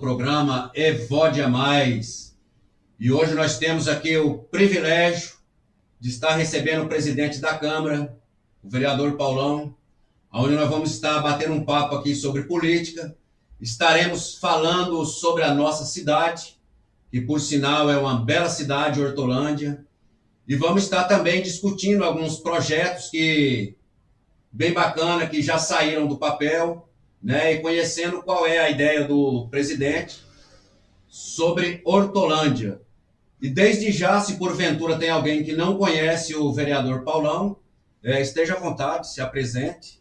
programa Evode a Mais. E hoje nós temos aqui o privilégio de estar recebendo o presidente da Câmara, o vereador Paulão, onde nós vamos estar batendo um papo aqui sobre política. Estaremos falando sobre a nossa cidade, que por sinal é uma bela cidade, Hortolândia. E vamos estar também discutindo alguns projetos bem bacana, que já saíram do papel, né? E conhecendo qual é a ideia do presidente sobre Hortolândia. E desde já, se porventura tem alguém que não conhece o vereador Paulão, esteja à vontade, se apresente.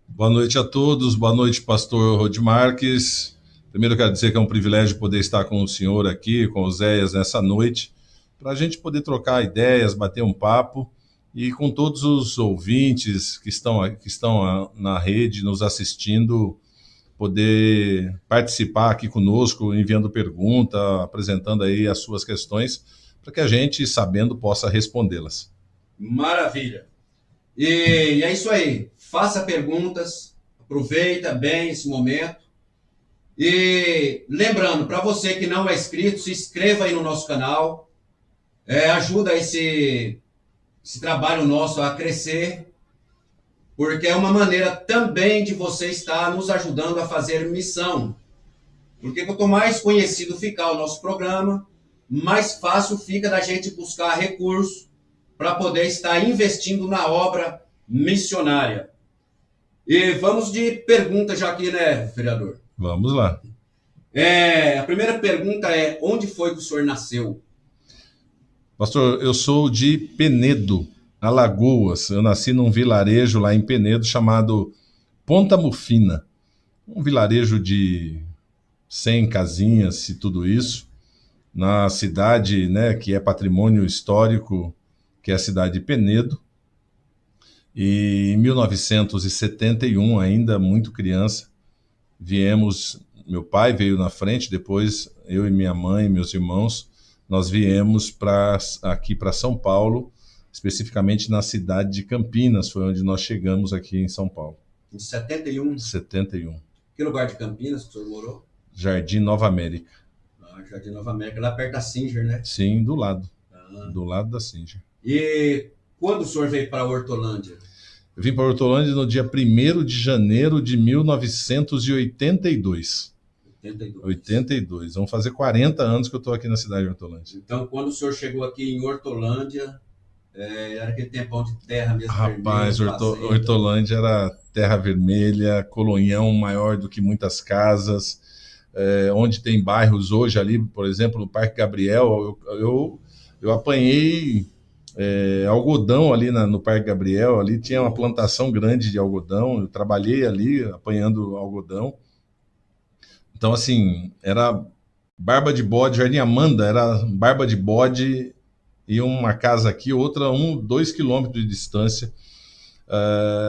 Boa noite a todos, boa noite, pastor Rodi Marques. Primeiro eu quero dizer que é um privilégio poder estar com o senhor aqui, com o Zéias, nessa noite, para a gente poder trocar ideias, bater um papo, e com todos os ouvintes que estão na rede, nos assistindo, poder participar aqui conosco, enviando pergunta, apresentando aí as suas questões, para que a gente, sabendo, possa respondê-las. Maravilha! E é isso aí, faça perguntas, aproveita bem esse momento. E lembrando, para você que não é inscrito, se inscreva aí no nosso canal, ajuda esse trabalho nosso a crescer, porque é uma maneira também de você estar nos ajudando a fazer missão. Porque quanto mais conhecido ficar o nosso programa, mais fácil fica da gente buscar recursos para poder estar investindo na obra missionária. E vamos de pergunta já aqui, né, vereador? Vamos lá. A primeira pergunta é: onde foi que o senhor nasceu? Pastor, eu sou de Penedo, Alagoas. Eu nasci num vilarejo lá em Penedo chamado Ponta Mufina. Um vilarejo de 100 casinhas e tudo isso, na cidade, né, que é patrimônio histórico, que é a cidade de Penedo. E em 1971, ainda muito criança, meu pai veio na frente, depois eu e minha mãe, meus irmãos, nós viemos aqui para São Paulo, especificamente na cidade de Campinas, foi onde nós chegamos aqui em São Paulo. Em 71? 71. Que lugar de Campinas que o senhor morou? Jardim Nova América. Jardim Nova América, lá perto da Singer, né? Sim, do lado. Do lado da Singer. E quando o senhor veio para Hortolândia? Eu vim para Hortolândia no dia 1º de janeiro de 1982. 82. Vão fazer 40 anos que eu estou aqui na cidade de Hortolândia. Então, quando o senhor chegou aqui em Hortolândia, era aquele tempão de terra mesmo. Rapaz, Hortolândia era terra vermelha, colonhão maior do que muitas casas, onde tem bairros hoje ali, por exemplo, no Parque Gabriel, eu apanhei algodão ali no Parque Gabriel, ali tinha uma plantação grande de algodão, eu trabalhei ali apanhando algodão. Então, assim, era Barba de Bode, Jardim Amanda, era Barba de Bode e uma casa aqui, outra 2 quilômetros de distância.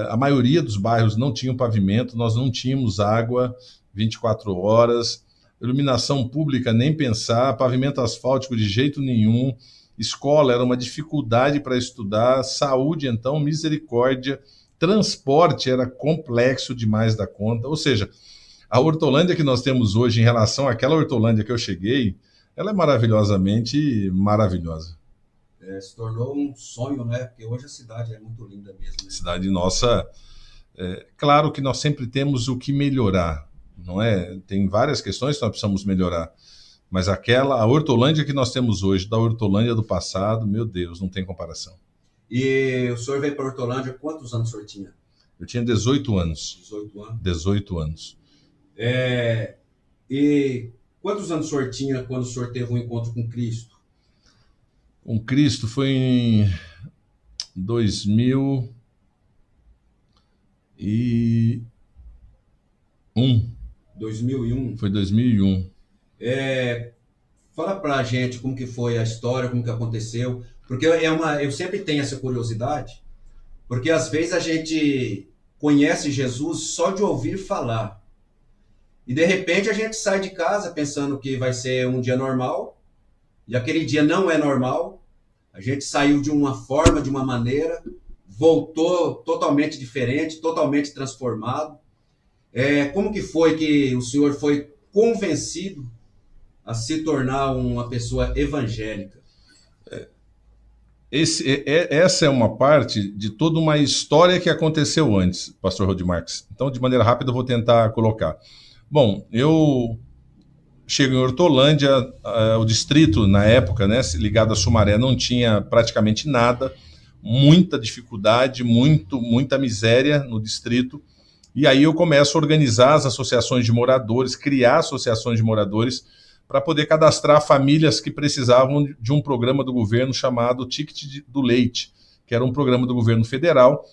A maioria dos bairros não tinham pavimento, nós não tínhamos água 24 horas, iluminação pública nem pensar, pavimento asfáltico de jeito nenhum, escola era uma dificuldade para estudar, saúde, então, misericórdia, transporte era complexo demais da conta, ou seja, a Hortolândia que nós temos hoje em relação àquela Hortolândia que eu cheguei, ela é maravilhosamente maravilhosa. Se tornou um sonho, né? Porque hoje a cidade é muito linda mesmo. Né? Cidade nossa, claro que nós sempre temos o que melhorar, não é? Tem várias questões que nós precisamos melhorar, mas a Hortolândia que nós temos hoje, da Hortolândia do passado, meu Deus, não tem comparação. E o senhor veio para Hortolândia, quantos anos o senhor tinha? Eu tinha 18 anos. 18 anos? 18 anos. E quantos anos o senhor tinha quando o senhor teve um encontro com Cristo? Com Cristo foi em 2001. 2001? Foi 2001. Fala pra gente como que foi a história, como que aconteceu, porque eu sempre tenho essa curiosidade, porque às vezes a gente conhece Jesus só de ouvir falar. E de repente a gente sai de casa pensando que vai ser um dia normal, e aquele dia não é normal. A gente saiu de uma forma, de uma maneira, voltou totalmente diferente, totalmente transformado. Como que foi que o senhor foi convencido a se tornar uma pessoa evangélica? Essa é uma parte de toda uma história que aconteceu antes, pastor Rodimarques. Então, de maneira rápida, eu vou tentar colocar. Bom, eu chego em Hortolândia, o distrito, na época, né, ligado a Sumaré, não tinha praticamente nada, muita dificuldade, muita miséria no distrito. E aí eu começo a organizar as associações de moradores, criar associações de moradores, para poder cadastrar famílias que precisavam de um programa do governo chamado Ticket do Leite, que era um programa do governo federal,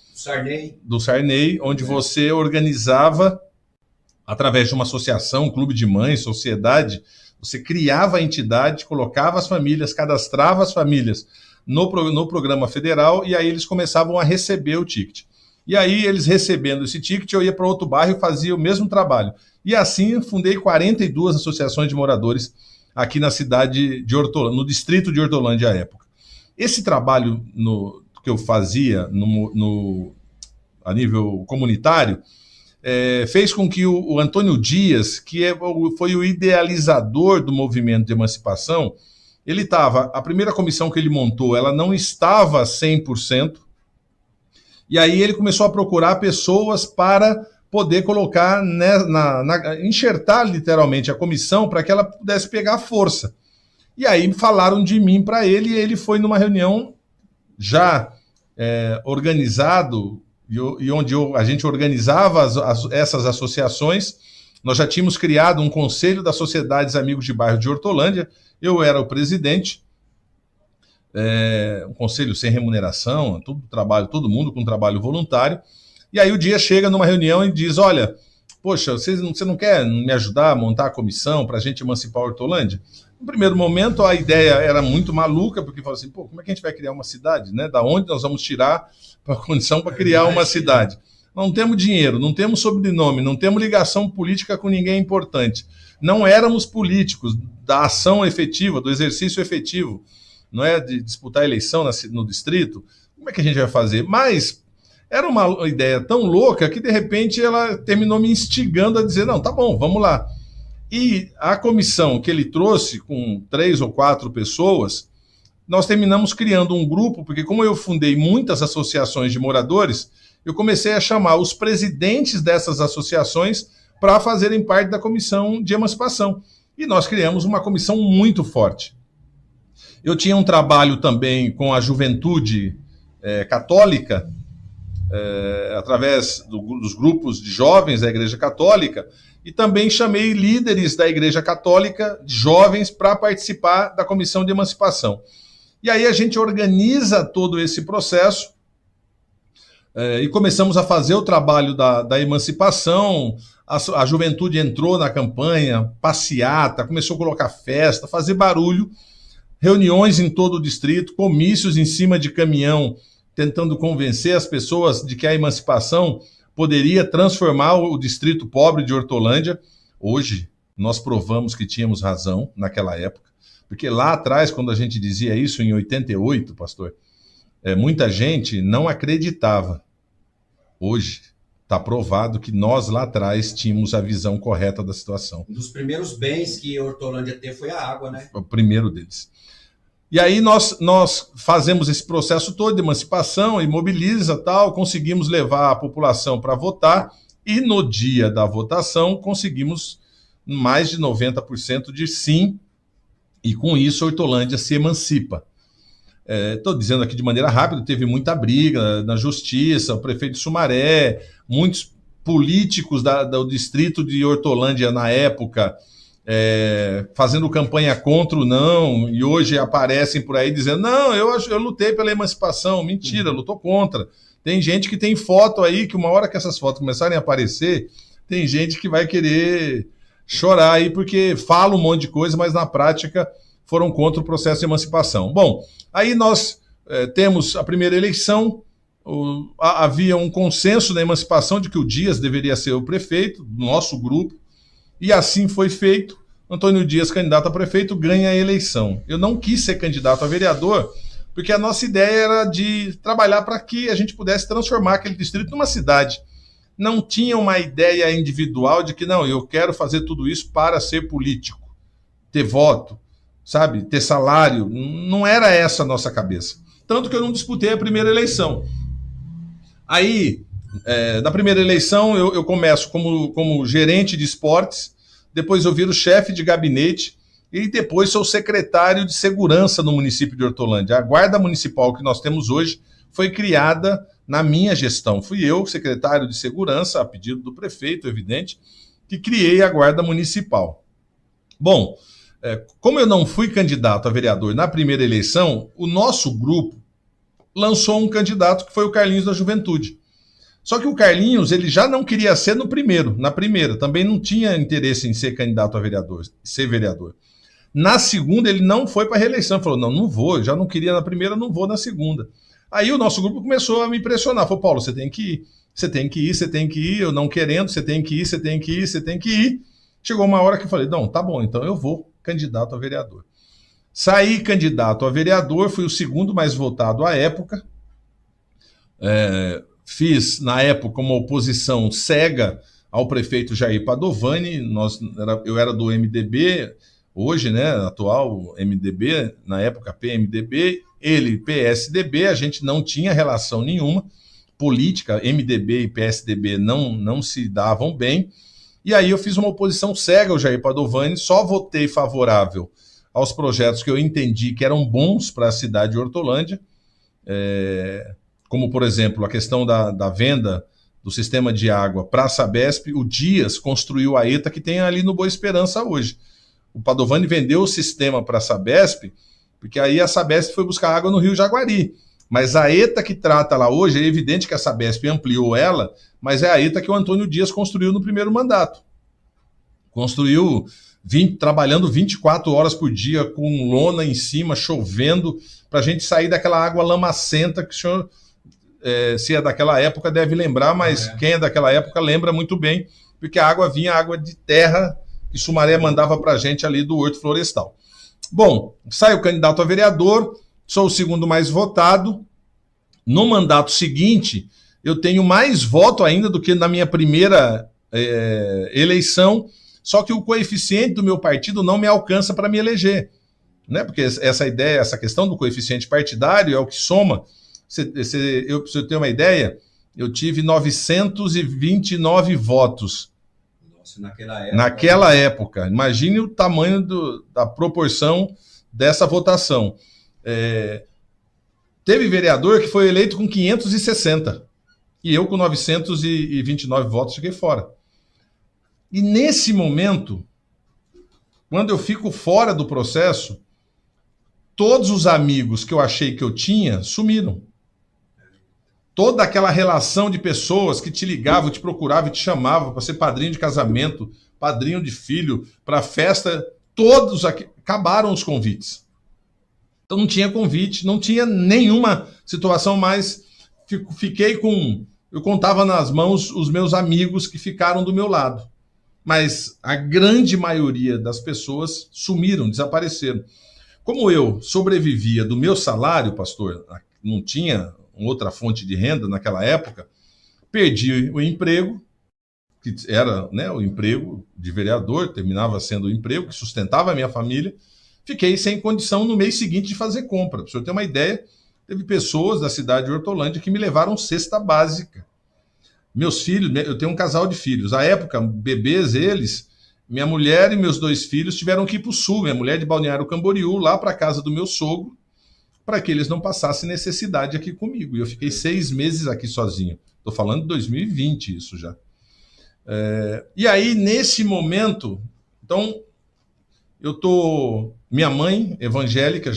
do Sarney, onde você organizava, através de uma associação, clube de mães, sociedade, você criava a entidade, colocava as famílias, cadastrava as famílias no programa federal, e aí eles começavam a receber o ticket. E aí, eles recebendo esse ticket, eu ia para outro bairro e fazia o mesmo trabalho. E assim, fundei 42 associações de moradores aqui na cidade de Hortolândia, no distrito de Hortolândia à época. Esse trabalho que eu fazia a nível comunitário fez com que o Antônio Dias, foi o idealizador do movimento de emancipação, a primeira comissão que ele montou, ela não estava 100%, e aí ele começou a procurar pessoas para poder colocar, enxertar literalmente a comissão para que ela pudesse pegar força. E aí falaram de mim para ele, e ele foi numa reunião já organizado, e onde a gente organizava essas associações. Nós já tínhamos criado um conselho das sociedades amigos de bairro de Hortolândia, eu era o presidente, um conselho sem remuneração, todo mundo com trabalho voluntário. E aí o Dias chega numa reunião e diz: olha, poxa, você não quer me ajudar a montar a comissão para a gente emancipar a Hortolândia? No primeiro momento a ideia era muito maluca, porque falou assim, como é que a gente vai criar uma cidade, né? Da onde nós vamos tirar a condição para criar uma cidade? Não temos dinheiro, não temos sobrenome, não temos ligação política com ninguém importante. Não éramos políticos da ação efetiva, do exercício efetivo, não é, de disputar a eleição no distrito. Como é que a gente vai fazer? Mas era uma ideia tão louca que, de repente, ela terminou me instigando a dizer, não, tá bom, vamos lá. E a comissão que ele trouxe, com 3 ou 4 pessoas, nós terminamos criando um grupo, porque como eu fundei muitas associações de moradores, eu comecei a chamar os presidentes dessas associações para fazerem parte da comissão de emancipação. E nós criamos uma comissão muito forte. Eu tinha um trabalho também com a juventude católica, através dos grupos de jovens da Igreja Católica, e também chamei líderes da Igreja Católica, de jovens, para participar da comissão de emancipação. E aí a gente organiza todo esse processo, e começamos a fazer o trabalho da emancipação. A juventude entrou na campanha, passeata, começou a colocar festa, fazer barulho, reuniões em todo o distrito, comícios em cima de caminhão, tentando convencer as pessoas de que a emancipação poderia transformar o distrito pobre de Hortolândia. Hoje, nós provamos que tínhamos razão naquela época, porque lá atrás, quando a gente dizia isso, em 88, pastor, muita gente não acreditava. Hoje, está provado que nós lá atrás tínhamos a visão correta da situação. Um dos primeiros bens que Hortolândia teve foi a água, né? O primeiro deles. E aí nós fazemos esse processo todo de emancipação, e mobiliza, tal, conseguimos levar a população para votar, e no dia da votação conseguimos mais de 90% de sim, e com isso Hortolândia se emancipa. Estou dizendo aqui de maneira rápida, teve muita briga na justiça, o prefeito de Sumaré, muitos políticos do distrito de Hortolândia na época, fazendo campanha contra o não, e hoje aparecem por aí dizendo, não, eu lutei pela emancipação. Mentira, lutou contra. Tem gente que tem foto aí, que uma hora que essas fotos começarem a aparecer, tem gente que vai querer chorar aí, porque fala um monte de coisa, mas na prática foram contra o processo de emancipação. Bom, aí nós temos a primeira eleição, havia um consenso na emancipação de que o Dias deveria ser o prefeito, do nosso grupo, e assim foi feito. Antônio Dias, candidato a prefeito, ganha a eleição. Eu não quis ser candidato a vereador, porque a nossa ideia era de trabalhar para que a gente pudesse transformar aquele distrito numa cidade. não tinha uma ideia individual de que, não, eu quero fazer tudo isso para ser político, ter voto, sabe, ter salário. Não era essa a nossa cabeça. Tanto que eu não disputei a primeira eleição. Aí, na primeira eleição, eu começo como gerente de esportes, depois eu viro chefe de gabinete e depois sou secretário de segurança no município de Hortolândia. A guarda municipal que nós temos hoje foi criada na minha gestão. Fui eu, secretário de segurança, a pedido do prefeito, evidente, que criei a guarda municipal. Bom, como eu não fui candidato a vereador na primeira eleição, o nosso grupo lançou um candidato que foi o Carlinhos da Juventude. Só que o Carlinhos, ele já não queria ser na primeira, também não tinha interesse em ser candidato a vereador, ser vereador. Na segunda, ele não foi para a reeleição, falou, não vou, eu já não queria na primeira, não vou na segunda. Aí o nosso grupo começou a me pressionar, falou, Paulo, você tem que ir, eu não querendo, você tem que ir. Chegou uma hora que eu falei, não, tá bom, então eu vou candidato a vereador. Saí candidato a vereador, fui o segundo mais votado à época. Fiz, na época, uma oposição cega ao prefeito Jair Padovani. Eu era do MDB, hoje, né, atual MDB, na época PMDB, ele PSDB, a gente não tinha relação nenhuma política, MDB e PSDB não se davam bem. E aí eu fiz uma oposição cega ao Jair Padovani, só votei favorável aos projetos que eu entendi que eram bons para a cidade de Hortolândia, como, por exemplo, a questão da venda do sistema de água para a Sabesp. O Dias construiu a ETA que tem ali no Boa Esperança hoje. O Padovani vendeu o sistema para a Sabesp, porque aí a Sabesp foi buscar água no Rio Jaguari. Mas a ETA que trata lá hoje, é evidente que a Sabesp ampliou ela, mas é a ETA que o Antônio Dias construiu no primeiro mandato. Construiu trabalhando 24 horas por dia, com lona em cima, chovendo, para a gente sair daquela água lamacenta que o senhor, se é daquela época, deve lembrar, mas quem é daquela época lembra muito bem, porque a água vinha água de terra que Sumaré mandava para a gente ali do Horto Florestal. Bom, saio candidato a vereador, sou o segundo mais votado. No mandato seguinte, eu tenho mais voto ainda do que na minha primeira eleição, só que o coeficiente do meu partido não me alcança para me eleger, né? Porque essa questão do coeficiente partidário é o que soma. Para você ter uma ideia, eu tive 929 votos. Nossa, naquela época. Imagine o tamanho da proporção dessa votação. Teve vereador que foi eleito com 560 e eu com 929 votos cheguei fora. E nesse momento, quando eu fico fora do processo, todos os amigos que eu achei que eu tinha sumiram. Toda aquela relação de pessoas que te ligavam, te procuravam e te chamavam para ser padrinho de casamento, padrinho de filho, para festa, todos acabaram os convites. Então não tinha convite, não tinha nenhuma situação mais. Eu contava nas mãos os meus amigos que ficaram do meu lado. Mas a grande maioria das pessoas sumiram, desapareceram. Como eu sobrevivia do meu salário, pastor, não tinha outra fonte de renda naquela época, perdi o emprego, que era, né, o emprego de vereador, terminava sendo o emprego que sustentava a minha família. Fiquei sem condição no mês seguinte de fazer compra. Para o senhor ter uma ideia, teve pessoas da cidade de Hortolândia que me levaram cesta básica. Meus filhos, eu tenho um casal de filhos. À época, bebês, minha mulher e meus 2 filhos tiveram que ir para o sul. Minha mulher de Balneário Camboriú, lá para a casa do meu sogro, para que eles não passassem necessidade aqui comigo. E eu fiquei 6 meses aqui sozinho. Estou falando de 2020 isso já. E aí, nesse momento, então, minha mãe evangélica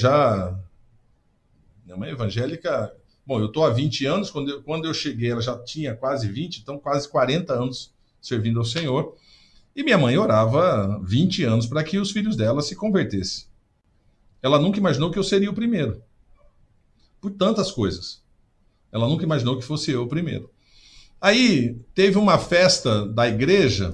bom, eu estou há 20 anos, quando eu cheguei ela já tinha quase 20, então quase 40 anos servindo ao Senhor. E minha mãe orava 20 anos para que os filhos dela se convertessem. Ela nunca imaginou que eu seria o primeiro. Por tantas coisas. Ela nunca imaginou que fosse eu o primeiro. Aí teve uma festa da igreja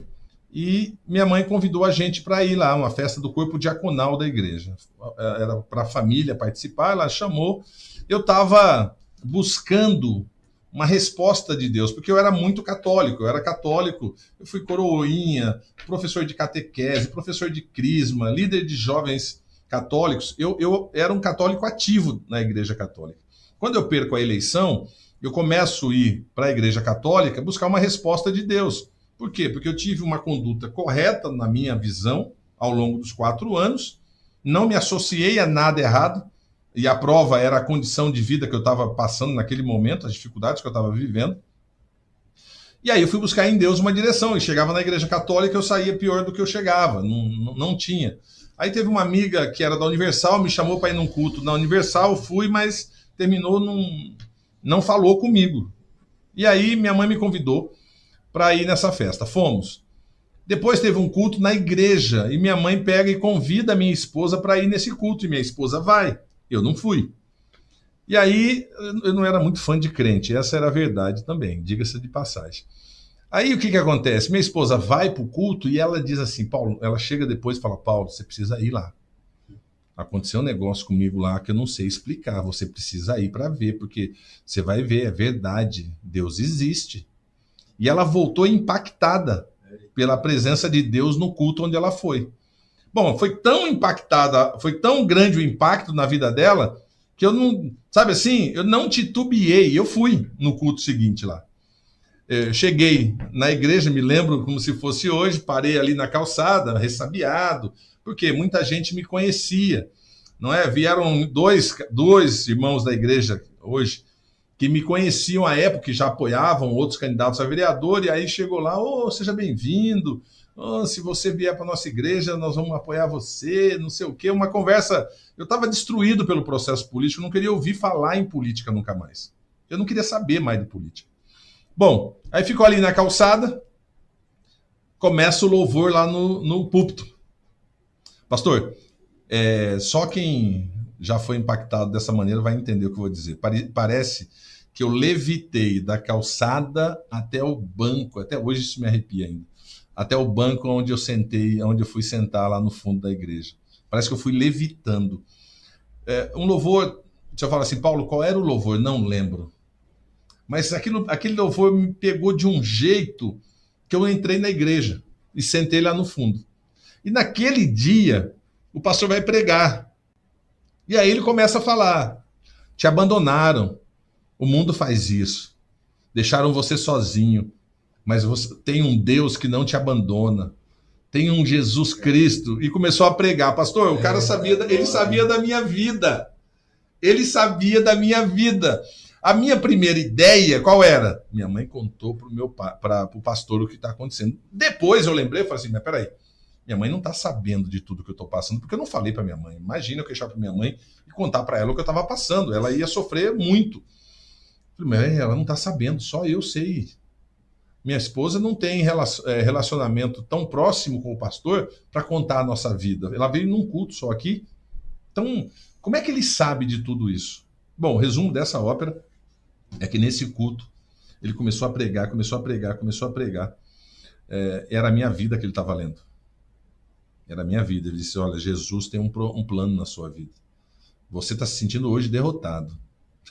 e minha mãe convidou a gente para ir lá, uma festa do corpo diaconal da igreja. Era para a família participar, ela chamou. Eu estava buscando uma resposta de Deus, porque eu era muito católico, eu fui coroinha, professor de catequese, professor de crisma, líder de jovens católicos, eu era um católico ativo na Igreja Católica. Quando eu perco a eleição, eu começo a ir para a Igreja Católica buscar uma resposta de Deus. Por quê? Porque eu tive uma conduta correta na minha visão ao longo dos 4 anos, não me associei a nada errado, e a prova era a condição de vida que eu estava passando naquele momento, as dificuldades que eu estava vivendo. E aí eu fui buscar em Deus uma direção, e chegava na Igreja Católica, eu saía pior do que eu chegava, não tinha. Aí teve uma amiga que era da Universal, me chamou para ir num culto na Universal, fui, mas terminou, não falou comigo. E aí minha mãe me convidou para ir nessa festa, fomos. Depois teve um culto na igreja, e minha mãe pega e convida a minha esposa para ir nesse culto, e minha esposa vai. Eu não fui. E aí, eu não era muito fã de crente, essa era a verdade também, diga-se de passagem. Aí o que acontece? Minha esposa vai para o culto e ela diz assim, Paulo, ela chega depois e fala, Paulo, você precisa ir lá. Aconteceu um negócio comigo lá que eu não sei explicar, você precisa ir para ver, porque você vai ver, é verdade, Deus existe. E ela voltou impactada pela presença de Deus no culto onde ela foi. Bom, foi tão impactada, foi tão grande o impacto na vida dela, que eu não, sabe assim, eu não titubeei, eu fui no culto seguinte lá. Eu cheguei na igreja, me lembro como se fosse hoje, parei ali na calçada, ressabiado, porque muita gente me conhecia, não é? Vieram dois irmãos da igreja hoje, que me conheciam à época, que já apoiavam outros candidatos a vereador, e aí chegou lá, seja bem-vindo, se você vier para a nossa igreja, nós vamos apoiar você, não sei o quê, uma conversa. Eu estava destruído pelo processo político, não queria ouvir falar em política nunca mais. Eu não queria saber mais de política. Bom, aí ficou ali na calçada, começa o louvor lá no púlpito. Pastor, só quem já foi impactado dessa maneira vai entender o que eu vou dizer. Parece que eu levitei da calçada até o banco, até hoje isso me arrepia ainda, até o banco onde eu sentei, onde eu fui sentar lá no fundo da igreja. Parece que eu fui levitando. Um louvor, você fala assim, Paulo, qual era o louvor? Não lembro. Mas aquele louvor me pegou de um jeito que eu entrei na igreja e sentei lá no fundo. E naquele dia, o pastor vai pregar. E aí ele começa a falar, te abandonaram, o mundo faz isso, deixaram você sozinho, mas você tem um Deus que não te abandona, tem um Jesus Cristo, e começou a pregar. Pastor, o cara ele sabia da minha vida, A minha primeira ideia, qual era? Minha mãe contou para o pastor o que está acontecendo. Depois eu lembrei e falei assim, mas peraí, minha mãe não está sabendo de tudo que eu estou passando, porque eu não falei para minha mãe. Imagina eu queixar para minha mãe e contar para ela o que eu estava passando. Ela ia sofrer muito. Eu falei, mas ela não está sabendo, só eu sei. Minha esposa não tem relacionamento tão próximo com o pastor para contar a nossa vida. Ela veio num culto só aqui. Então, como é que ele sabe de tudo isso? Bom, o resumo dessa ópera é que nesse culto ele começou a pregar. Era a minha vida que ele estava lendo. Era a minha vida. Ele disse, olha, Jesus tem um plano na sua vida. Você está se sentindo hoje derrotado.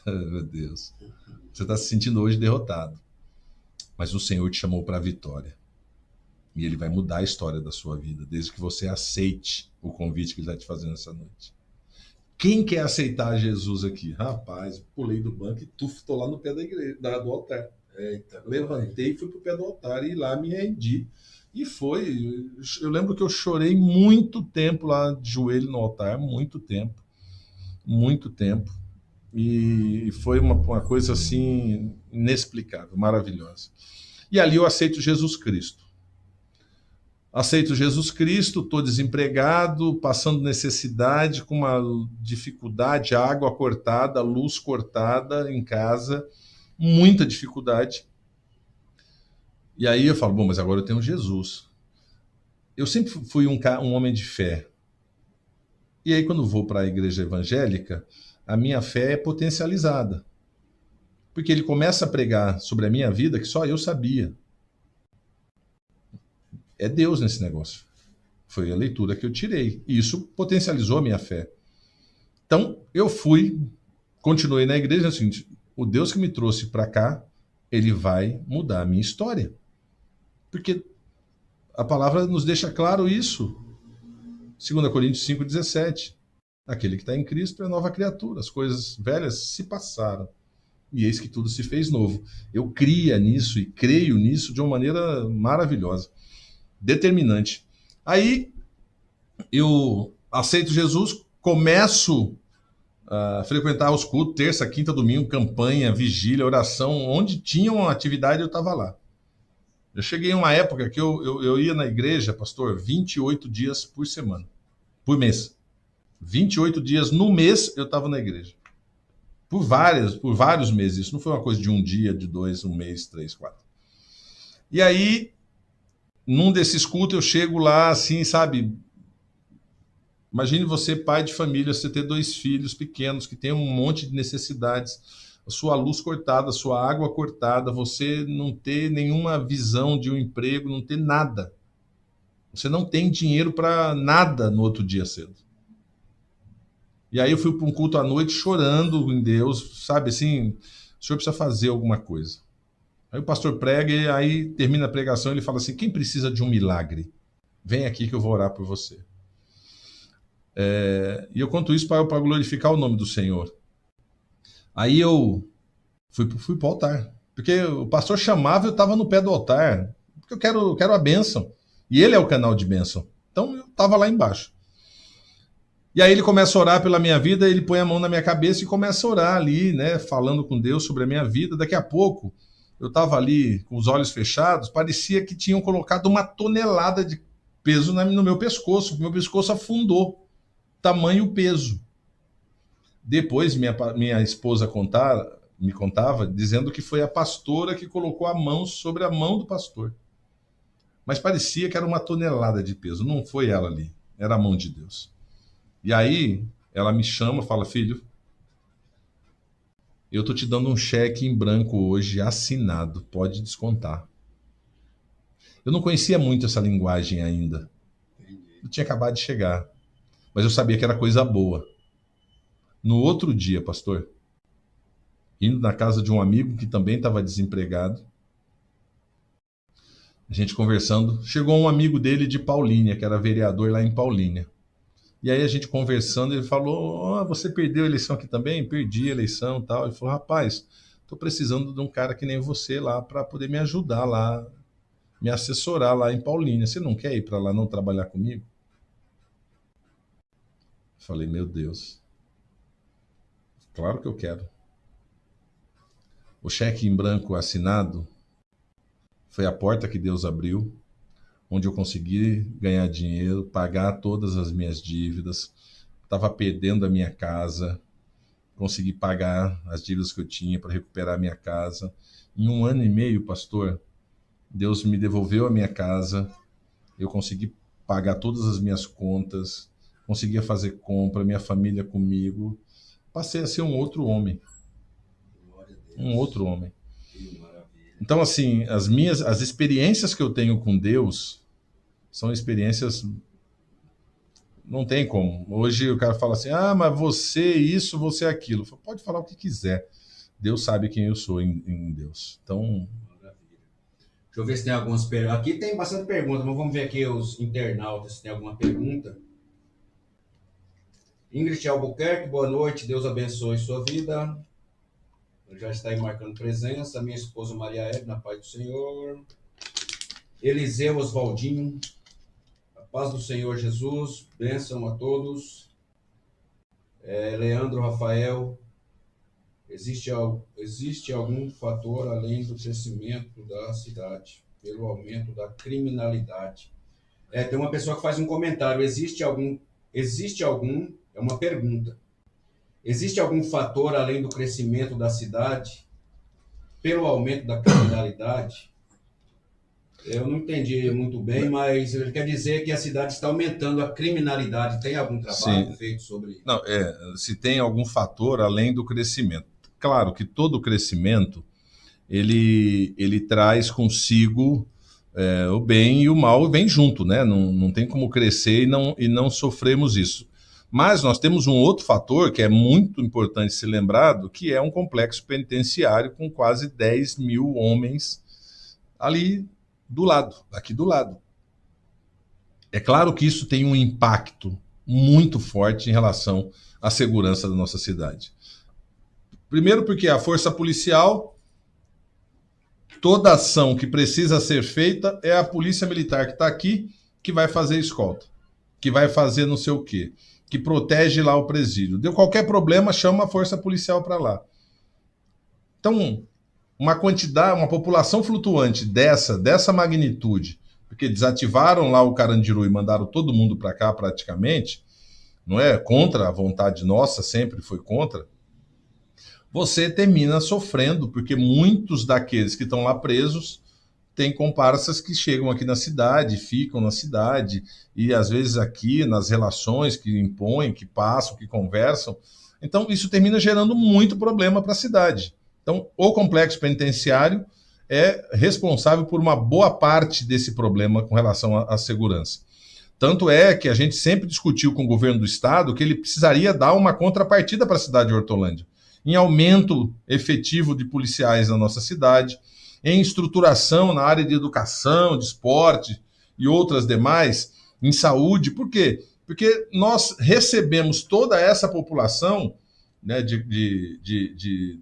Meu Deus. Você está se sentindo hoje derrotado. Mas o Senhor te chamou para a vitória. E Ele vai mudar a história da sua vida, desde que você aceite o convite que Ele está te fazendo essa noite. Quem quer aceitar Jesus aqui? Rapaz, pulei do banco e estou lá no pé da igreja, do altar. Eita, levantei e fui para o pé do altar e lá me rendi. E foi. Eu lembro que eu chorei muito tempo lá de joelho no altar, muito tempo. E foi uma coisa assim inexplicável, maravilhosa. E ali eu aceito Jesus Cristo. Aceito Jesus Cristo, estou desempregado, passando necessidade, com uma dificuldade, água cortada, luz cortada em casa, muita dificuldade. E aí eu falo, bom, mas agora eu tenho Jesus. Eu sempre fui um homem de fé. E aí quando vou para a igreja evangélica, a minha fé é potencializada. Porque ele começa a pregar sobre a minha vida que só eu sabia. É Deus nesse negócio. Foi a leitura que eu tirei. E isso potencializou a minha fé. Então, eu continuei na igreja, assim, o Deus que me trouxe para cá ele vai mudar a minha história. Porque a palavra nos deixa claro isso. 2 Coríntios 5,17. Aquele que está em Cristo é nova criatura. As coisas velhas se passaram. E eis que tudo se fez novo. Eu cria nisso e creio nisso de uma maneira maravilhosa. Determinante. Aí eu aceito Jesus, começo a frequentar os cultos, terça, quinta, domingo, campanha, vigília, oração, onde tinha uma atividade eu estava lá. Eu cheguei em uma época que eu ia na igreja, pastor, 28 dias por semana, por mês. 28 dias no mês eu estava na igreja. Por vários meses. Isso não foi uma coisa de um dia, de dois, um mês, 3, 4. E aí, num desses cultos, eu chego lá assim, sabe? Imagine você, pai de família, você ter 2 filhos pequenos que têm um monte de necessidades, a sua luz cortada, a sua água cortada, você não ter nenhuma visão de um emprego, não ter nada. Você não tem dinheiro para nada no outro dia cedo. E aí eu fui para um culto à noite chorando em Deus, sabe assim, o senhor precisa fazer alguma coisa. Aí o pastor prega e aí termina a pregação e ele fala assim, quem precisa de um milagre? Vem aqui que eu vou orar por você. E eu conto isso para glorificar o nome do Senhor. Aí eu fui para o altar. Porque o pastor chamava e eu estava no pé do altar. Porque eu quero a bênção. E ele é o canal de bênção. Então eu estava lá embaixo. E aí ele começa a orar pela minha vida, ele põe a mão na minha cabeça e começa a orar ali, né, falando com Deus sobre a minha vida. Daqui a pouco, eu estava ali com os olhos fechados, parecia que tinham colocado 1 tonelada de peso no meu pescoço. Meu pescoço afundou. Tamanho peso. Depois minha esposa me contava, dizendo que foi a pastora que colocou a mão sobre a mão do pastor. Mas parecia que era 1 tonelada de peso. Não foi ela ali, era a mão de Deus. E aí, ela me chama e fala, filho, eu tô te dando um cheque em branco hoje, assinado, pode descontar. Eu não conhecia muito essa linguagem ainda. Eu tinha acabado de chegar, mas eu sabia que era coisa boa. No outro dia, pastor, indo na casa de um amigo que também estava desempregado, a gente conversando, chegou um amigo dele de Paulínia, que era vereador lá em Paulínia. E aí a gente conversando, ele falou, você perdeu a eleição aqui também? Perdi a eleição e tal. Ele falou, rapaz, estou precisando de um cara que nem você lá para poder me ajudar lá, me assessorar lá em Paulínia. Você não quer ir para lá não trabalhar comigo? Falei, meu Deus, claro que eu quero. O cheque em branco assinado foi a porta que Deus abriu, onde eu consegui ganhar dinheiro, pagar todas as minhas dívidas, estava perdendo a minha casa, consegui pagar as dívidas que eu tinha para recuperar a minha casa. Em 1 ano e meio, pastor, Deus me devolveu a minha casa, eu consegui pagar todas as minhas contas, conseguia fazer compra, minha família comigo, passei a ser um outro homem. Um outro homem. Então, assim, as experiências que eu tenho com Deus são experiências, não tem como. Hoje o cara fala assim, mas você isso, você aquilo. Falo, pode falar o que quiser. Deus sabe quem eu sou em Deus. Então... Deixa eu ver se tem algumas perguntas. Aqui tem bastante perguntas, mas vamos ver aqui os internautas se tem alguma pergunta. Ingrid Albuquerque, boa noite, Deus abençoe sua vida. Já está aí marcando presença. Minha esposa Maria Edna, paz do Senhor. Eliseu Oswaldinho, a paz do Senhor Jesus, bênção a todos. Leandro Rafael, existe algum fator além do crescimento da cidade, pelo aumento da criminalidade? Tem uma pessoa que faz um comentário, existe algum, é uma pergunta. Existe algum fator além do crescimento da cidade, pelo aumento da criminalidade? Eu não entendi muito bem, mas ele quer dizer que a cidade está aumentando a criminalidade. Tem algum trabalho feito sobre isso? Não, se tem algum fator além do crescimento. Claro que todo crescimento, ele traz consigo o bem e o mal vem junto, né? Não tem como crescer e não sofremos isso. Mas nós temos um outro fator que é muito importante ser lembrado, que é um complexo penitenciário com quase 10 mil homens ali do lado, aqui do lado. É claro que isso tem um impacto muito forte em relação à segurança da nossa cidade. Primeiro porque a força policial, toda ação que precisa ser feita é a polícia militar que está aqui que vai fazer escolta, que vai fazer não sei o quê, que protege lá o presídio. Deu qualquer problema, chama a força policial para lá. Então, uma população flutuante dessa magnitude, porque desativaram lá o Carandiru e mandaram todo mundo para cá praticamente, não é? Contra a vontade nossa, sempre foi contra. Você termina sofrendo, porque muitos daqueles que estão lá presos têm comparsas que chegam aqui na cidade, ficam na cidade, e às vezes aqui nas relações que impõem, que passam, que conversam. Então, isso termina gerando muito problema para a cidade. Então, o complexo penitenciário é responsável por uma boa parte desse problema com relação à segurança. Tanto é que a gente sempre discutiu com o governo do estado que ele precisaria dar uma contrapartida para a cidade de Hortolândia, em aumento efetivo de policiais na nossa cidade, em estruturação na área de educação, de esporte e outras demais, em saúde. Por quê? Porque nós recebemos toda essa população, né, de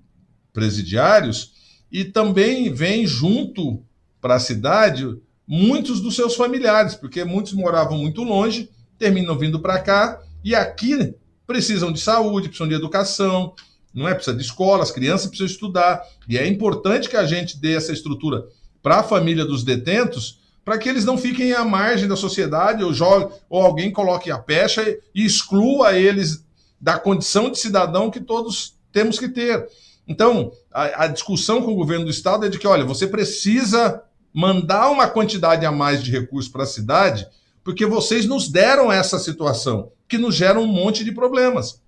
presidiários, e também vem junto para a cidade muitos dos seus familiares, porque muitos moravam muito longe, terminam vindo para cá, e aqui precisam de saúde, precisam de educação, não é? Precisa de escola, as crianças precisam estudar, e é importante que a gente dê essa estrutura para a família dos detentos, para que eles não fiquem à margem da sociedade, ou alguém coloque a pecha e exclua eles da condição de cidadão que todos temos que ter. Então, a discussão com o governo do estado é de que, olha, você precisa mandar uma quantidade a mais de recursos para a cidade, porque vocês nos deram essa situação, que nos gera um monte de problemas.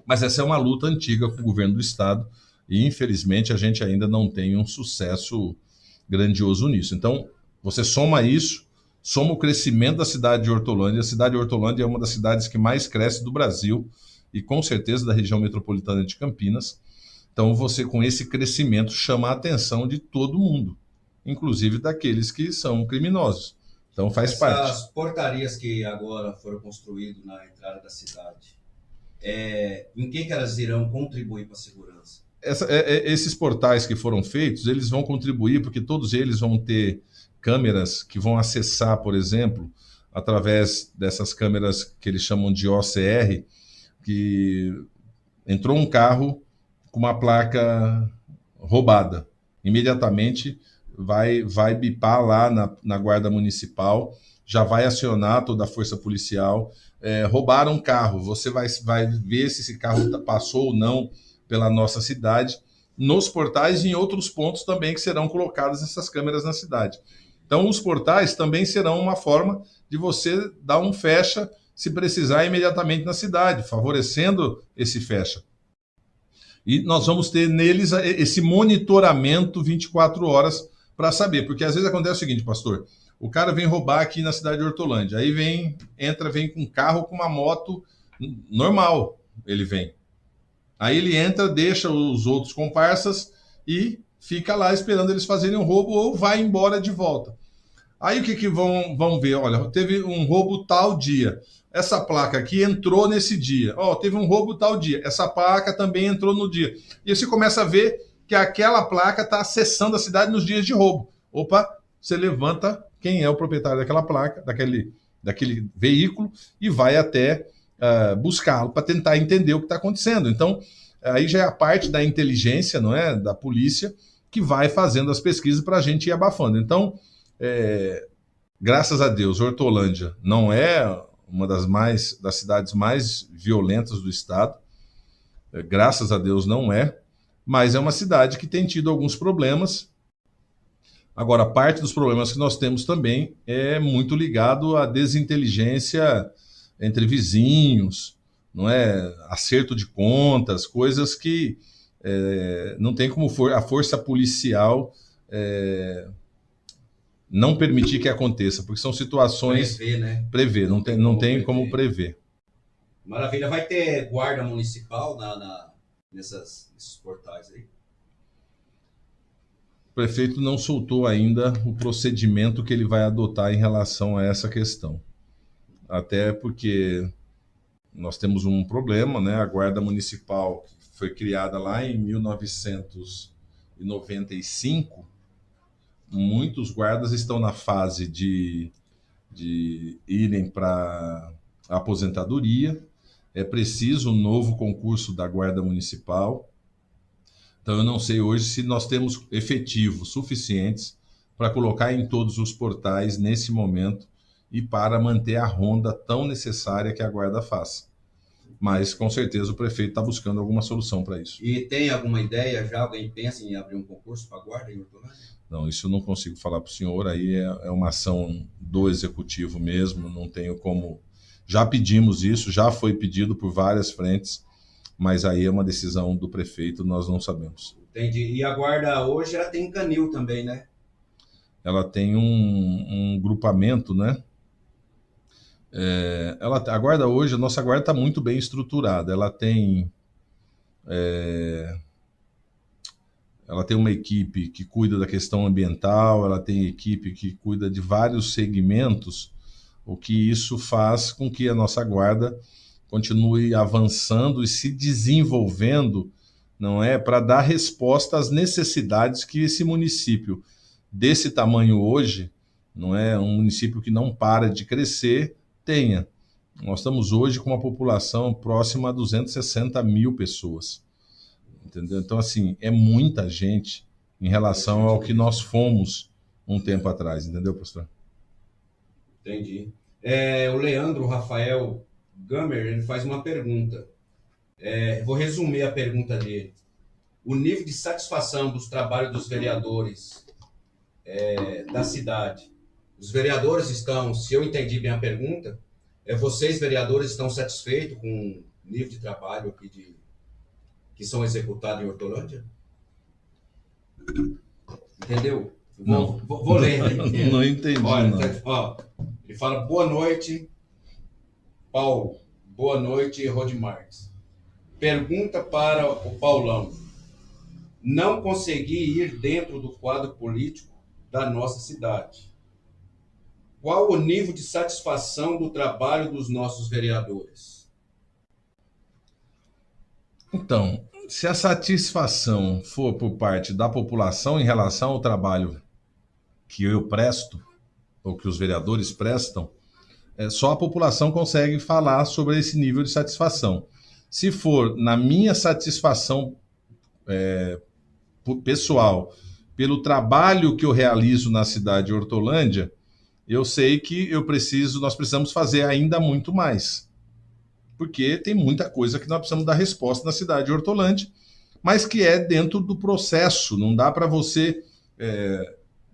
Mas essa é uma luta antiga com o governo do estado, e infelizmente a gente ainda não tem um sucesso grandioso nisso. Então, você soma isso, soma o crescimento da cidade de Hortolândia. A cidade de Hortolândia é uma das cidades que mais cresce do Brasil, e com certeza da região metropolitana de Campinas. Então, você, com esse crescimento, chama a atenção de todo mundo, inclusive daqueles que são criminosos. Então, faz parte. Essas portarias que agora foram construídas na entrada da cidade, em que elas irão contribuir para a segurança? Esses portais que foram feitos, eles vão contribuir, porque todos eles vão ter câmeras que vão acessar, por exemplo, através dessas câmeras que eles chamam de OCR, que entrou um carro com uma placa roubada. Imediatamente vai bipar lá na guarda municipal, já vai acionar toda a força policial. Roubaram um carro, você vai ver se esse carro passou ou não pela nossa cidade, nos portais e em outros pontos também que serão colocadas essas câmeras na cidade. Então, os portais também serão uma forma de você dar um fecha, se precisar, imediatamente na cidade, favorecendo esse fecha. E nós vamos ter neles esse monitoramento 24 horas para saber, porque às vezes acontece o seguinte, pastor, o cara vem roubar aqui na cidade de Hortolândia, aí vem com um carro, com uma moto normal, ele vem. Aí ele entra, deixa os outros comparsas e fica lá esperando eles fazerem um roubo ou vai embora de volta. Aí o que vão ver? Olha, teve um roubo tal dia. Essa placa aqui entrou nesse dia. Teve um roubo tal dia. Essa placa também entrou no dia. E você começa a ver que aquela placa está acessando a cidade nos dias de roubo. Opa, você levanta quem é o proprietário daquela placa, daquele veículo, e vai até buscá-lo para tentar entender o que está acontecendo. Então, aí já é a parte da inteligência, não é, da polícia, que vai fazendo as pesquisas para a gente ir abafando. Então, graças a Deus, Hortolândia não é uma das cidades mais violentas do estado. Graças a Deus não é, mas é uma cidade que tem tido alguns problemas. Agora, parte dos problemas que nós temos também é muito ligado à desinteligência entre vizinhos, não é? Acerto de contas, coisas que não tem como a força policial não permitir que aconteça, porque são situações... Prever, né? Prever, não tem como prever. Maravilha. Vai ter guarda municipal nesses portais aí? O prefeito não soltou ainda o procedimento que ele vai adotar em relação a essa questão. Até porque nós temos um problema, né? A Guarda Municipal foi criada lá em 1995. Muitos guardas estão na fase de irem para a aposentadoria. É preciso um novo concurso da Guarda Municipal. Então, eu não sei hoje se nós temos efetivos suficientes para colocar em todos os portais nesse momento e para manter a ronda tão necessária que a Guarda faça. Mas, com certeza, o prefeito está buscando alguma solução para isso. E tem alguma ideia já? Alguém pensa em abrir um concurso para a Guarda em Hortolândia? Não, isso eu não consigo falar para o senhor, aí é uma ação do executivo mesmo, não tenho como... Já pedimos isso, já foi pedido por várias frentes, mas aí é uma decisão do prefeito, nós não sabemos. Entendi. E a Guarda hoje, ela tem canil também, né? Ela tem um grupamento, né? A Guarda hoje, a nossa Guarda está muito bem estruturada, ela tem uma equipe que cuida da questão ambiental, ela tem equipe que cuida de vários segmentos, o que isso faz com que a nossa Guarda continue avançando e se desenvolvendo, não é, para dar resposta às necessidades que esse município desse tamanho hoje, não é, um município que não para de crescer, tenha. Nós estamos hoje com uma população próxima a 260 mil pessoas. Entendeu? Então, assim, é muita gente em relação ao que nós fomos um tempo atrás, entendeu, pastor? Entendi. O Leandro Rafael Gamer, ele faz uma pergunta. Vou resumir a pergunta dele. O nível de satisfação dos trabalhos dos vereadores da cidade. Os vereadores estão, se eu entendi bem a pergunta, vocês, vereadores, estão satisfeitos com o nível de trabalho que são executados em Hortolândia? Entendeu? Vou ler. Não entendi. Olha, não. Ele fala, boa noite, Paulo. Boa noite, Rodmarques. Pergunta para o Paulão. Não consegui ir dentro do quadro político da nossa cidade. Qual o nível de satisfação do trabalho dos nossos vereadores? Então, se a satisfação for por parte da população em relação ao trabalho que eu presto, ou que os vereadores prestam, só a população consegue falar sobre esse nível de satisfação. Se for na minha satisfação pessoal, pelo trabalho que eu realizo na cidade de Hortolândia, eu sei que nós precisamos fazer ainda muito mais. Porque tem muita coisa que nós precisamos dar resposta na cidade de Hortolândia, mas que é dentro do processo. Não dá para você...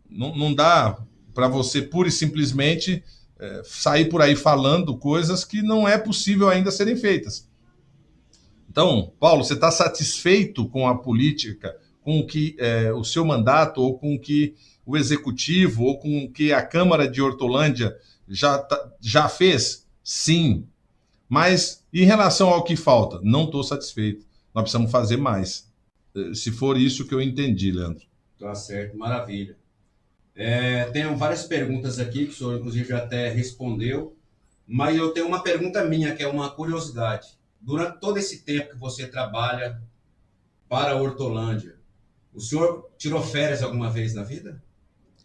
não dá para você pura e simplesmente sair por aí falando coisas que não é possível ainda serem feitas. Então, Paulo, você está satisfeito com a política, com o que o seu mandato, ou com o que o executivo, ou com o que a Câmara de Hortolândia já fez? Sim. Mas, em relação ao que falta, não estou satisfeito. Nós precisamos fazer mais. Se for isso que eu entendi, Leandro. Tá certo, maravilha. Tenho várias perguntas aqui, que o senhor, inclusive, já até respondeu, mas eu tenho uma pergunta minha, que é uma curiosidade. Durante todo esse tempo que você trabalha para a Hortolândia, o senhor tirou férias alguma vez na vida?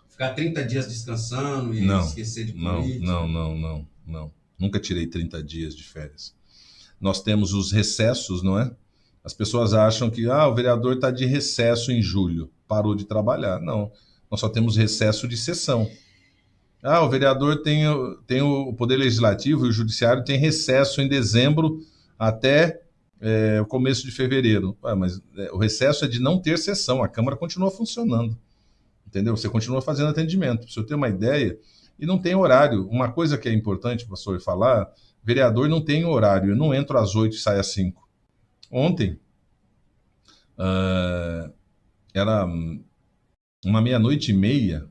Ficar 30 dias descansando e esquecer de política? Não. Nunca tirei 30 dias de férias. Nós temos os recessos, não é? As pessoas acham que o vereador está de recesso em julho, parou de trabalhar. Não, nós só temos recesso de sessão. O vereador tem o Poder Legislativo e o Judiciário tem recesso em dezembro até o começo de fevereiro. Mas o recesso é de não ter sessão, a Câmara continua funcionando. Entendeu? Você continua fazendo atendimento. Para você ter uma ideia, e não tem horário. Uma coisa que é importante, pastor, falar, vereador não tem horário. Eu não entro às 8 e saio às 5. Ontem, era uma 00:30,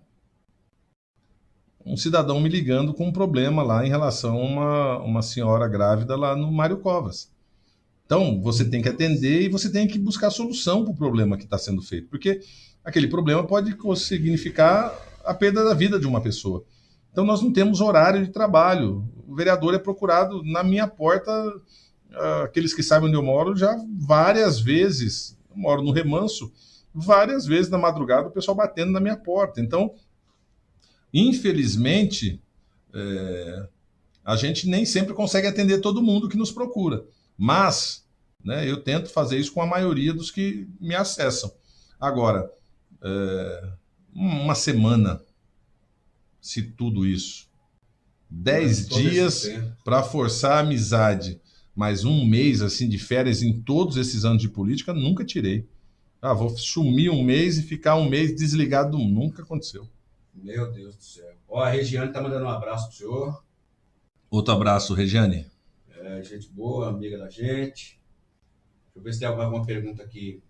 um cidadão me ligando com um problema lá em relação a uma senhora grávida lá no Mário Covas. Então, você tem que atender e você tem que buscar solução para o problema que está sendo feito, porque aquele problema pode significar a perda da vida de uma pessoa. Então, nós não temos horário de trabalho. O vereador é procurado na minha porta, aqueles que sabem onde eu moro, já várias vezes, eu moro no Remanso, várias vezes na madrugada o pessoal batendo na minha porta. Então, infelizmente, a gente nem sempre consegue atender todo mundo que nos procura. Mas, né, eu tento fazer isso com a maioria dos que me acessam. Agora, uma semana, se tudo isso, 10 dias para forçar a amizade, mas um mês assim de férias em todos esses anos de política, nunca tirei. Vou sumir um mês e ficar um mês desligado, nunca aconteceu. Meu Deus do céu. Ó, a Regiane tá mandando um abraço pro senhor. Outro abraço, Regiane. Gente boa, amiga da gente. Deixa eu ver se tem alguma pergunta aqui.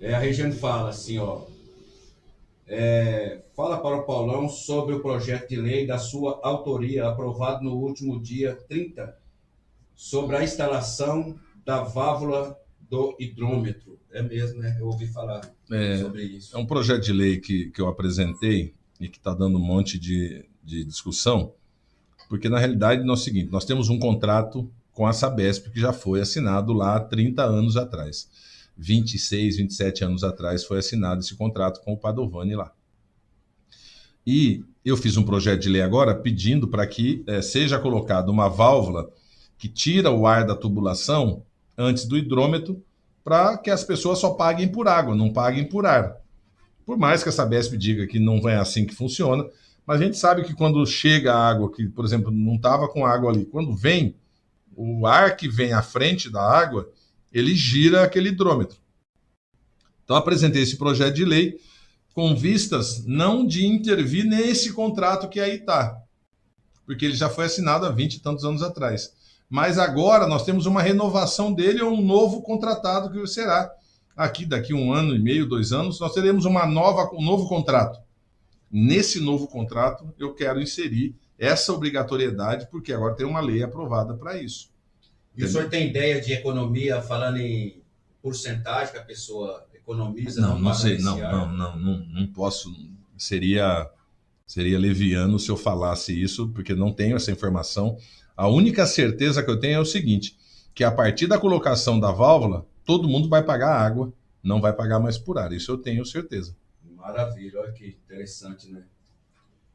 A Regiane fala assim, ó. Fala para o Paulão sobre o projeto de lei da sua autoria, aprovado no último dia 30, sobre a instalação da válvula do hidrômetro. É mesmo, né? Eu ouvi falar sobre isso. É um projeto de lei que eu apresentei e que está dando um monte de discussão, porque na realidade é o seguinte, nós temos um contrato com a Sabesp que já foi assinado lá há 30 anos atrás. 26, 27 anos atrás foi assinado esse contrato com o Padovani lá. E eu fiz um projeto de lei agora pedindo para que seja colocada uma válvula que tira o ar da tubulação antes do hidrômetro, para que as pessoas só paguem por água, não paguem por ar. Por mais que a Sabesp diga que não é assim que funciona, mas a gente sabe que quando chega a água, que, por exemplo, não estava com água ali, quando vem, o ar que vem à frente da água, ele gira aquele hidrômetro. Então, apresentei esse projeto de lei com vistas não de intervir nesse contrato que aí está, porque ele já foi assinado há 20 e tantos anos atrás. Mas agora nós temos uma renovação dele ou um novo contratado que será. Aqui, daqui 1 ano e meio, 2 anos, nós teremos um novo contrato. Nesse novo contrato, eu quero inserir essa obrigatoriedade, porque agora tem uma lei aprovada para isso. E o senhor tem ideia de economia, falando em porcentagem que a pessoa economiza? Não sei, não posso. Seria leviano se eu falasse isso, porque não tenho essa informação. A única certeza que eu tenho é o seguinte, que a partir da colocação da válvula, todo mundo vai pagar água, não vai pagar mais por ar. Isso eu tenho certeza. Maravilha, olha que interessante, né?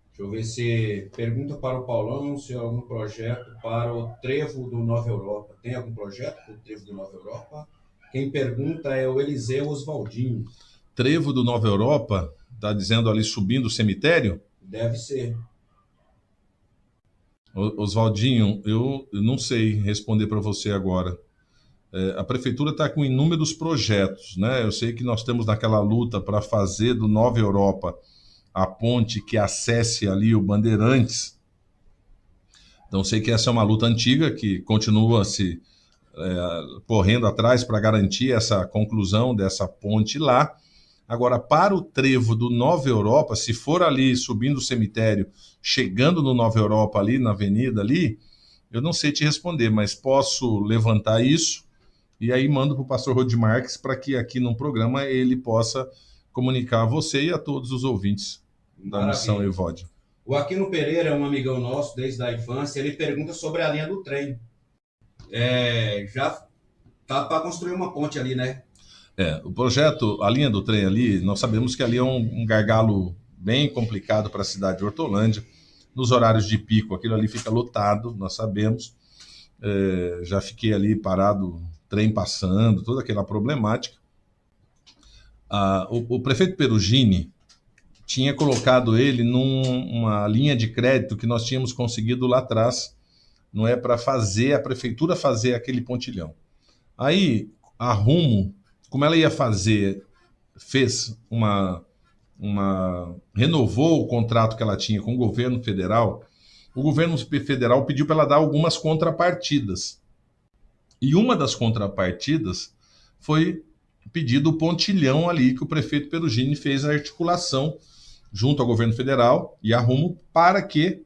Deixa eu ver se pergunta para o Paulão se há algum projeto para o Trevo do Nova Europa. Tem algum projeto para o Trevo do Nova Europa? Quem pergunta é o Eliseu Oswaldinho. Trevo do Nova Europa? Está dizendo ali subindo o cemitério? Deve ser. Oswaldinho, eu não sei responder para você agora. A prefeitura está com inúmeros projetos, né? Eu sei que nós estamos naquela luta para fazer do Nova Europa a ponte que acesse ali o Bandeirantes. Então, sei que essa é uma luta antiga que continua se correndo atrás para garantir essa conclusão dessa ponte lá. Agora, para o trevo do Nova Europa, se for ali subindo o cemitério, chegando no Nova Europa ali, na avenida ali, eu não sei te responder, mas posso levantar isso e aí mando para o pastor Rodi Marques para que aqui no programa ele possa comunicar a você e a todos os ouvintes da Missão Evódia. O Aquino Pereira é um amigão nosso desde a infância, ele pergunta sobre a linha do trem. Já tá para construir uma ponte ali, né? O projeto, a linha do trem ali, nós sabemos que ali é um gargalo bem complicado para a cidade de Hortolândia. Nos horários de pico, aquilo ali fica lotado, nós sabemos. Já fiquei ali parado, trem passando, toda aquela problemática. O prefeito Perugini tinha colocado ele numa linha de crédito que nós tínhamos conseguido lá atrás, não é para fazer, a prefeitura fazer aquele pontilhão. Aí, a Rumo, como ela ia fazer, renovou o contrato que ela tinha com o governo federal. O governo federal pediu para ela dar algumas contrapartidas. E uma das contrapartidas foi pedido o pontilhão ali que o prefeito Perugini fez a articulação junto ao governo federal e a Rumo para que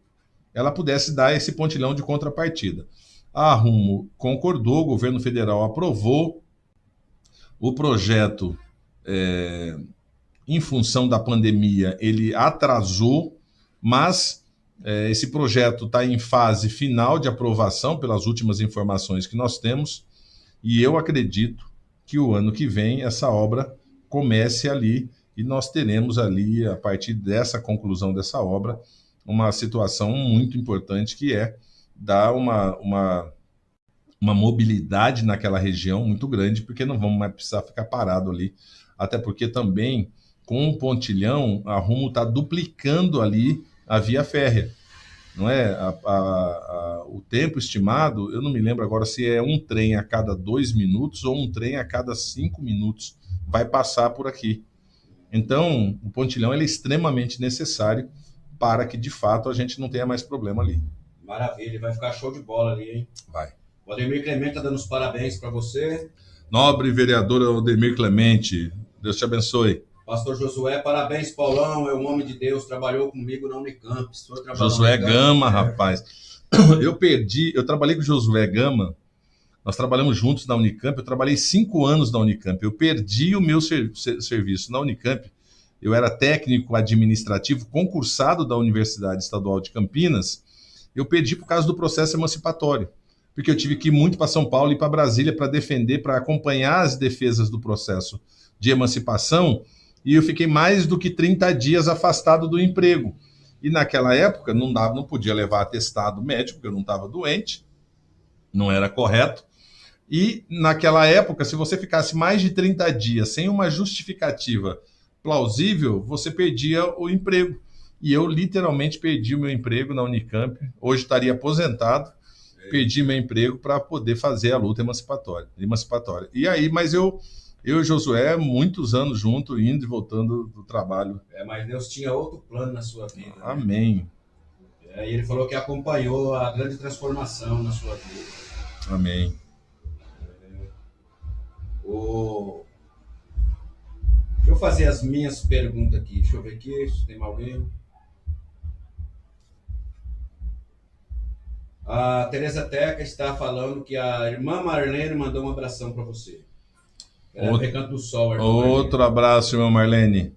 ela pudesse dar esse pontilhão de contrapartida. A Rumo concordou, o governo federal aprovou o projeto. Em função da pandemia, ele atrasou, mas esse projeto está em fase final de aprovação, pelas últimas informações que nós temos, e eu acredito que o ano que vem essa obra comece ali, e nós teremos ali, a partir dessa conclusão dessa obra, uma situação muito importante, que é dar uma mobilidade naquela região muito grande, porque não vamos mais precisar ficar parado ali, até porque também, com o pontilhão, a Rumo está duplicando ali a via férrea, não é? O tempo estimado, eu não me lembro agora se é um trem a cada 2 minutos ou um trem a cada 5 minutos vai passar por aqui. Então, o pontilhão ele é extremamente necessário para que, de fato, a gente não tenha mais problema ali. Maravilha, vai ficar show de bola ali, hein? Vai. O Ademir Clemente está dando os parabéns para você. Nobre vereador Ademir Clemente, Deus te abençoe. Pastor Josué, parabéns, Paulão, é um homem de Deus, trabalhou comigo na Unicamp. Josué Gama, rapaz. Eu trabalhei com o Josué Gama, nós trabalhamos juntos na Unicamp, eu trabalhei 5 anos na Unicamp, eu perdi o meu serviço na Unicamp, eu era técnico administrativo concursado da Universidade Estadual de Campinas, eu perdi por causa do processo emancipatório, porque eu tive que ir muito para São Paulo e para Brasília para defender, para acompanhar as defesas do processo de emancipação, e eu fiquei mais do que 30 dias afastado do emprego. E naquela época não podia levar atestado médico, porque eu não estava doente, não era correto. E naquela época, se você ficasse mais de 30 dias sem uma justificativa plausível, você perdia o emprego. E eu literalmente perdi o meu emprego na Unicamp. Hoje estaria aposentado, perdi meu emprego para poder fazer a luta emancipatória. E aí, mas eu e o Josué, muitos anos juntos, indo e voltando do trabalho. Mas Deus tinha outro plano na sua vida. Amém. E ele falou que acompanhou a grande transformação na sua vida. Amém. Deixa eu fazer as minhas perguntas aqui. Deixa eu ver aqui se tem alguém. A Tereza Teca está falando que a irmã Marlene mandou um abração para você. É do Recanto do Sol. Outro abraço, irmã Marlene.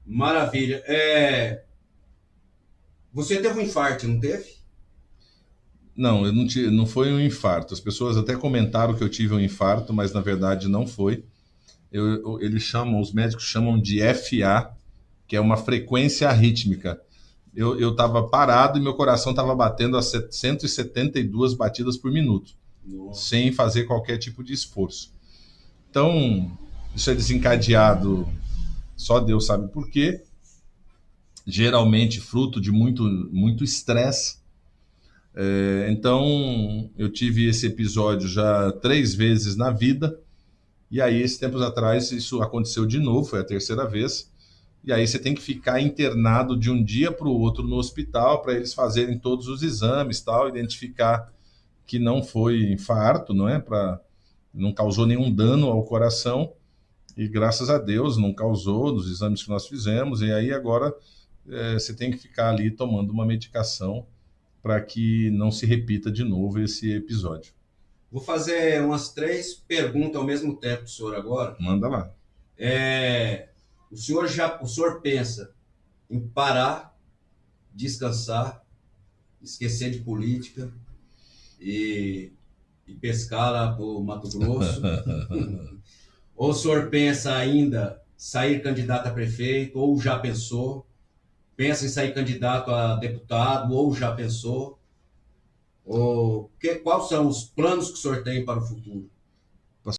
Maravilha. Você teve um infarto, não teve? Não, não foi um infarto. As pessoas até comentaram que eu tive um infarto, mas na verdade não foi. Os médicos chamam de FA, que é uma frequência arrítmica. Eu estava parado e meu coração estava batendo a 172 batidas por minuto, sem fazer qualquer tipo de esforço. Então, isso é desencadeado, só Deus sabe por quê, geralmente fruto de muito estresse. Então, eu tive esse episódio já 3 vezes na vida, e aí, esses tempos atrás, isso aconteceu de novo, foi a 3ª vez, e aí você tem que ficar internado de um dia para o outro no hospital, para eles fazerem todos os exames, tal, identificar que não foi infarto, não causou nenhum dano ao coração, e graças a Deus não causou nos exames que nós fizemos, e aí agora você tem que ficar ali tomando uma medicação para que não se repita de novo esse episódio. Vou fazer umas 3 perguntas ao mesmo tempo do senhor agora. Manda lá. O senhor pensa em parar, descansar, esquecer de política e pescar lá para o Mato Grosso? Ou o senhor pensa ainda sair candidato a prefeito, ou já pensou? Pensa em sair candidato a deputado, ou já pensou? Quais são os planos que o senhor tem para o futuro?